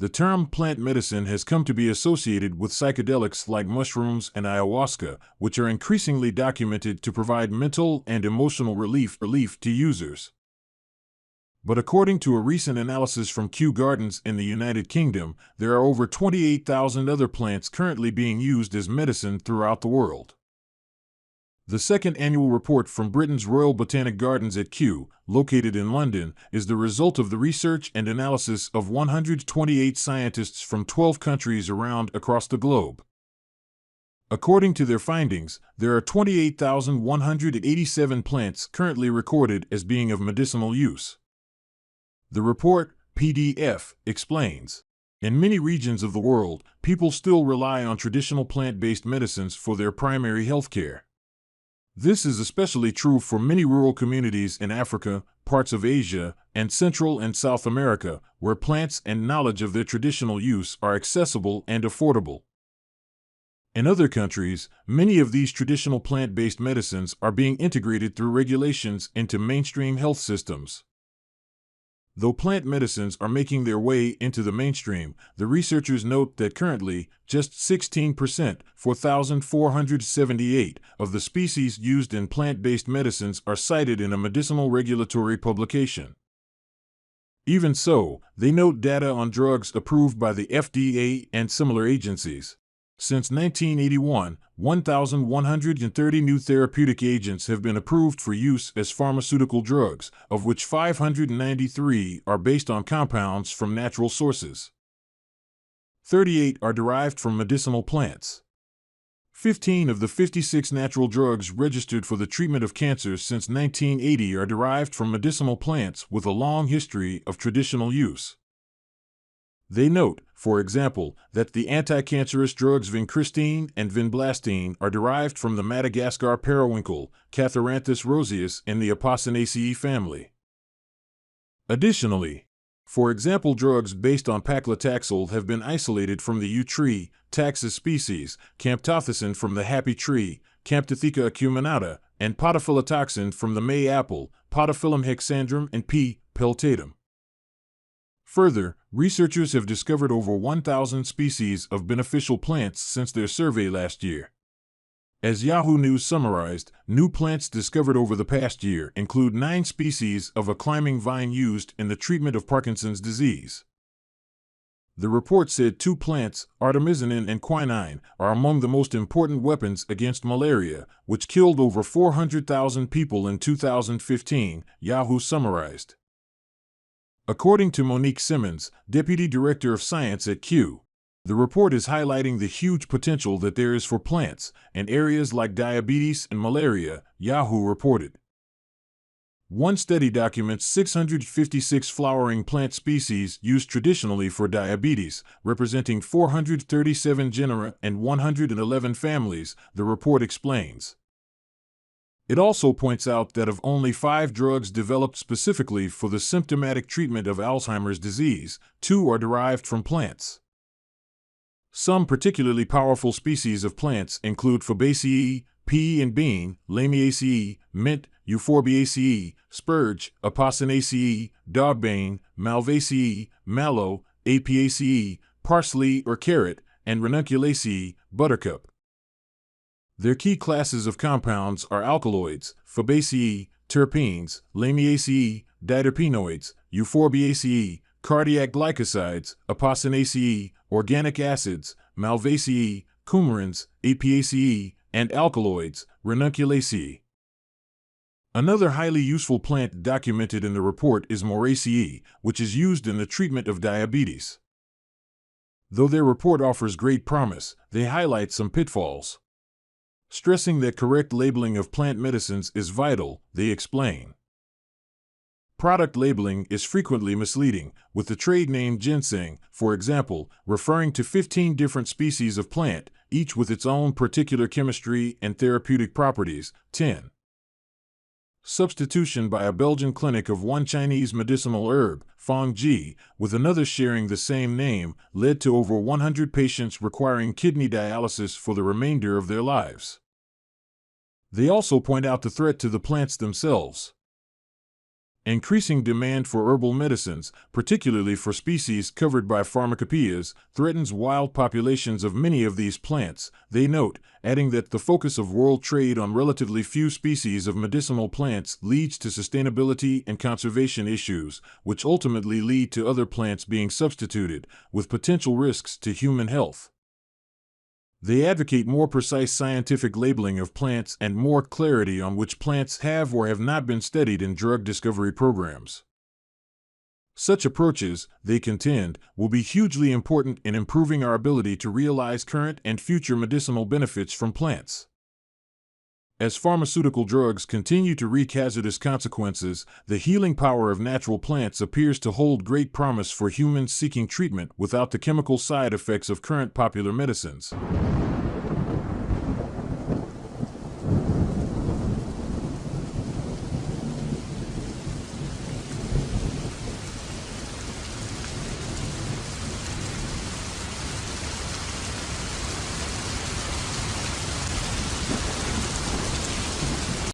The term plant medicine has come to be associated with psychedelics like mushrooms and ayahuasca, which are increasingly documented to provide mental and emotional relief to users. But according to a recent analysis from Kew Gardens in the United Kingdom, there are over 28,000 other plants currently being used as medicine throughout the world. The second annual report from Britain's Royal Botanic Gardens at Kew, located in London, is the result of the research and analysis of 128 scientists from 12 countries across the globe. According to their findings, there are 28,187 plants currently recorded as being of medicinal use. The report, PDF, explains, in many regions of the world, people still rely on traditional plant-based medicines for their primary health care. This is especially true for many rural communities in Africa, parts of Asia, and Central and South America, where plants and knowledge of their traditional use are accessible and affordable. In other countries, many of these traditional plant-based medicines are being integrated through regulations into mainstream health systems. Though plant medicines are making their way into the mainstream, the researchers note that currently, just 16%, 4,478, of the species used in plant-based medicines are cited in a medicinal regulatory publication. Even so, they note data on drugs approved by the FDA and similar agencies. Since 1981, 1,130 new therapeutic agents have been approved for use as pharmaceutical drugs, of which 593 are based on compounds from natural sources. 38 are derived from medicinal plants. 15 of the 56 natural drugs registered for the treatment of cancer since 1980 are derived from medicinal plants with a long history of traditional use. They note, for example, that the anti-cancerous drugs vincristine and vinblastine are derived from the Madagascar periwinkle, Catharanthus roseus, in the Apocynaceae family. Additionally, for example, drugs based on paclitaxel have been isolated from the yew tree, Taxus species, camptothecin from the happy tree, Camptotheca acuminata, and podophyllitoxin from the May apple, Podophyllum hexandrum, and P. peltatum. Further, researchers have discovered over 1,000 species of beneficial plants since their survey last year. As Yahoo News summarized, new plants discovered over the past year include 9 species of a climbing vine used in the treatment of Parkinson's disease. The report said 2 plants, artemisinin and quinine, are among the most important weapons against malaria, which killed over 400,000 people in 2015, Yahoo summarized. According to Monique Simmons, Deputy Director of Science at Kew, the report is highlighting the huge potential that there is for plants in areas like diabetes and malaria, Yahoo reported. One study documents 656 flowering plant species used traditionally for diabetes, representing 437 genera and 111 families, the report explains. It also points out that of only 5 drugs developed specifically for the symptomatic treatment of Alzheimer's disease, 2 are derived from plants. Some particularly powerful species of plants include Fabaceae, pea and bean, Lamiaceae, mint, Euphorbiaceae, spurge, Apocynaceae, dogbane, Malvaceae, mallow, Apiaceae, parsley or carrot, and Ranunculaceae, buttercup. Their key classes of compounds are alkaloids, Fabaceae, terpenes, Lamiaceae, diterpenoids, Euphorbiaceae, cardiac glycosides, Apocynaceae, organic acids, Malvaceae, coumarins, Apiaceae, and alkaloids, Ranunculaceae. Another highly useful plant documented in the report is Moraceae, which is used in the treatment of diabetes. Though their report offers great promise, they highlight some pitfalls. Stressing that correct labeling of plant medicines is vital, they explain. Product labeling is frequently misleading, with the trade name ginseng, for example, referring to 15 different species of plant, each with its own particular chemistry and therapeutic properties. 10. Substitution by a Belgian clinic of one Chinese medicinal herb, Fong Ji, with another sharing the same name, led to over 100 patients requiring kidney dialysis for the remainder of their lives. They also point out the threat to the plants themselves. Increasing demand for herbal medicines, particularly for species covered by pharmacopoeias, threatens wild populations of many of these plants, they note, adding that the focus of world trade on relatively few species of medicinal plants leads to sustainability and conservation issues, which ultimately lead to other plants being substituted, with potential risks to human health. They advocate more precise scientific labeling of plants and more clarity on which plants have or have not been studied in drug discovery programs. Such approaches, they contend, will be hugely important in improving our ability to realize current and future medicinal benefits from plants. As pharmaceutical drugs continue to wreak hazardous consequences, the healing power of natural plants appears to hold great promise for humans seeking treatment without the chemical side effects of current popular medicines.